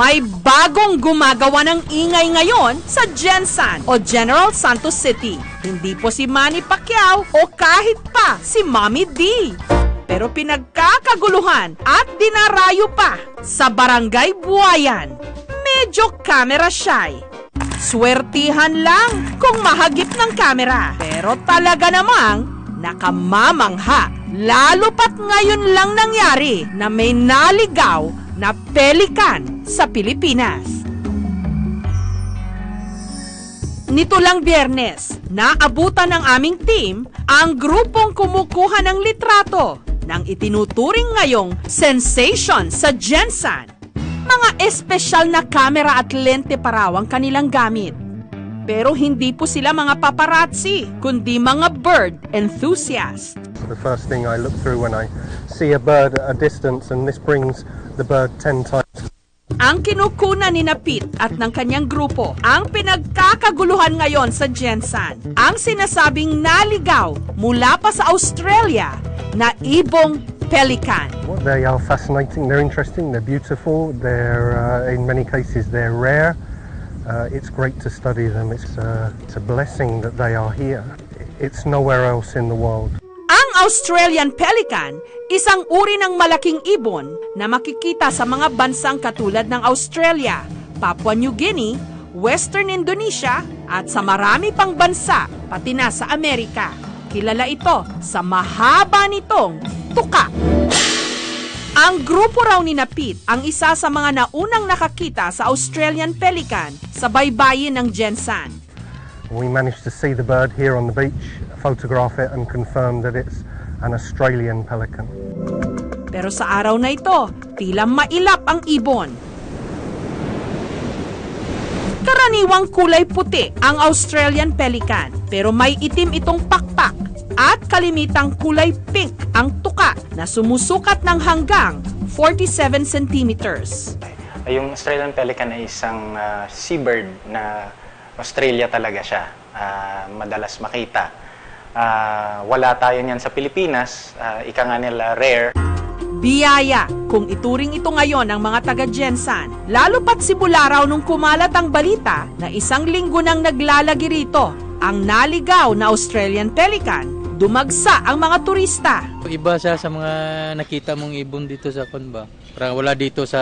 May bagong gumagawa ng ingay ngayon sa Gensan o General Santos City. Hindi po si Manny Pacquiao o kahit pa si Mommy D. Pero pinagkakaguluhan at dinarayo pa sa Barangay Buayan. Medyo camera shy. Swertihan lang kung mahagip ng kamera. Pero talaga namang nakamamangha. Lalo pat ngayon lang nangyari na may naligaw na pelikan sa Pilipinas. Nito lang Biyernes, naabutan ng aming team ang grupong kumukuha ng litrato ng itinuturing ngayong sensation sa Gensan. Mga espesyal na kamera at lente pa raw ang kanilang gamit. Pero hindi po sila mga paparazzi, kundi mga bird enthusiast. The first thing I look through when I see a bird at a distance, and this brings the bird 10 times. Ang kinukuna ni Pete at ng kanyang grupo ang pinagkakaguluhan ngayon sa Gensan. Ang sinasabing naligaw mula pa sa Australia na ibong pelican. They are fascinating, they're interesting, they're beautiful, they're in many cases they're rare. It's great to study them. It's a blessing that they are here. It's nowhere else in the world. Ang Australian pelican, isang uri ng malaking ibon na makikita sa mga bansang katulad ng Australia, Papua New Guinea, Western Indonesia at sa marami pang bansa, pati na sa Amerika. Kilala ito sa mahaba nitong tuka. Ang grupo raw ni Pete ang isa sa mga naunang nakakita sa Australian pelican sa baybayin ng Gensan. We managed to see the bird here on the beach, photograph it and confirm that it's an Australian pelican. Pero sa araw na ito, tila mailap ang ibon. Karaniwang kulay puti ang Australian pelican, pero may itim itong pakpak at kalimitang kulay pink ang tuka na sumusukat ng hanggang 47 centimeters. Yung Australian pelican ay isang seabird na Australia talaga siya. Madalas makita. Wala tayo niyan sa Pilipinas. Ika nga nila rare. Biyaya kung ituring ito ngayon ng mga taga-Gensan. Lalo pat simula raw nung kumalat ang balita na isang linggo nang naglalagi rito ang naligaw na Australian pelican, dumagsa ang mga turista. Iba siya sa mga nakita mong ibon dito sa Conba. Parang wala dito sa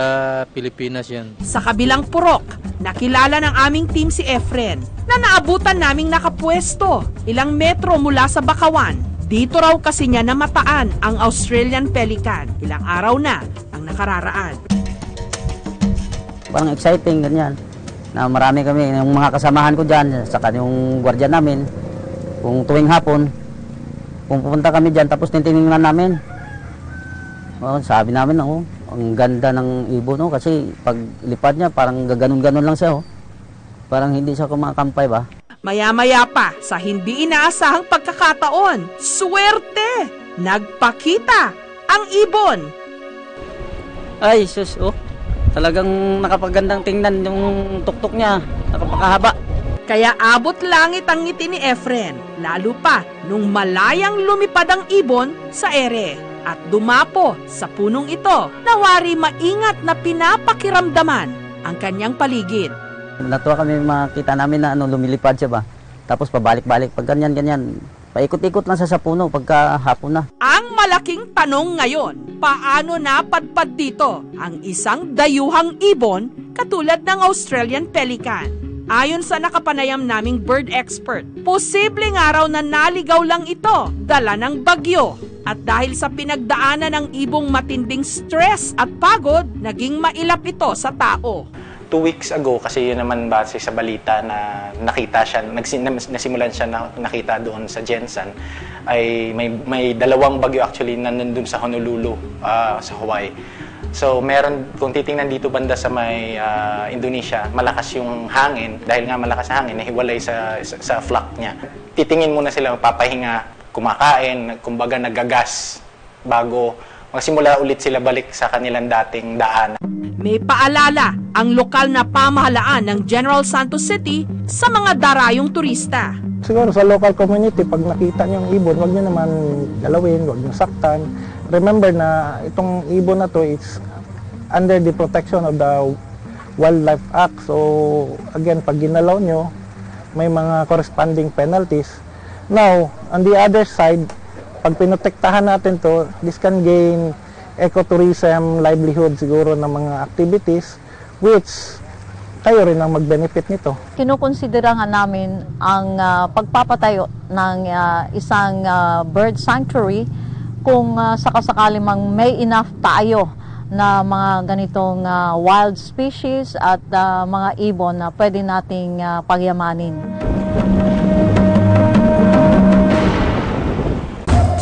Pilipinas yan. Sa kabilang purok, nakilala ng aming team si Efren na naabutan naming nakapwesto ilang metro mula sa Bakawan. Dito raw kasi niya namataan ang Australian pelican. Ilang araw na ang nakararaan. Parang exciting ganyan. Na marami kami, yung mga kasamahan ko dyan, saka yung gwardiya namin, kung tuwing hapon, kung pupunta kami dyan, tapos titingnan namin. Sabi namin, ang ganda ng ibon, kasi pag lipad niya, parang gaganon-ganon lang siya. Parang hindi siya kumakampay ba? Maya-maya pa, sa hindi inaasahang pagkakataon, swerte! Nagpakita ang ibon! Ay, sus, talagang nakapagandang tingnan yung tuktok niya, nakapakahaba. Kaya abot langit ang ngiti ni Efren, lalo pa nung malayang lumipad ang ibon sa ere at dumapo sa punong ito na wari maingat na pinapakiramdaman ang kanyang paligid. Natuwa kami makita namin na lumilipad siya ba, tapos pabalik-balik, pag ganyan-ganyan, paikot-ikot lang sa puno pagka hapon na. Ang malaking tanong ngayon, paano napadpad dito ang isang dayuhang ibon katulad ng Australian pelican? Ayon sa nakapanayam naming bird expert, posibleng araw na naligaw lang ito, dala ng bagyo. At dahil sa pinagdaanan ng ibong matinding stress at pagod, naging mailap ito sa tao. 2 weeks ago, kasi yun naman base sa balita na nakita siya, nasimulan siya nakita doon sa Gensan, ay may dalawang bagyo actually na nandun sa Honolulu, sa Hawaii. So meron, kung titingnan dito banda sa may Indonesia, malakas yung hangin. Dahil nga malakas ang hangin, nahiwalay sa flock niya. Titingin muna sila, papahinga, kumakain, kumbaga nagagas bago magsimula ulit sila balik sa kanilang dating daan. May paalala ang lokal na pamahalaan ng General Santos City sa mga darayong turista. Siguro sa local community, pag nakita niyo ang ibon, huwag niyo naman galawin, huwag niyo saktan. Remember na itong ibon na to is under the protection of the Wildlife Act. So again, pag ginalaw nyo, may mga corresponding penalties. Now, on the other side, pag pinotektahan natin to, this can gain ecotourism, livelihood siguro ng mga activities which kayo rin ang mag-benefit nito. Kinukonsidera nga namin ang pagpapatayo ng isang bird sanctuary kung sakasakali mang may enough tayo na mga ganitong wild species at mga ibon na pwede nating pagyamanin.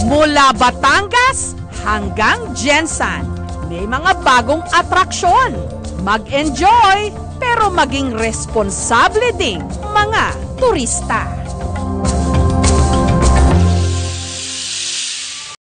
Mula Batangas hanggang Jensan, may mga bagong atraksyon. Mag-enjoy, pero maging responsable ding mga turista.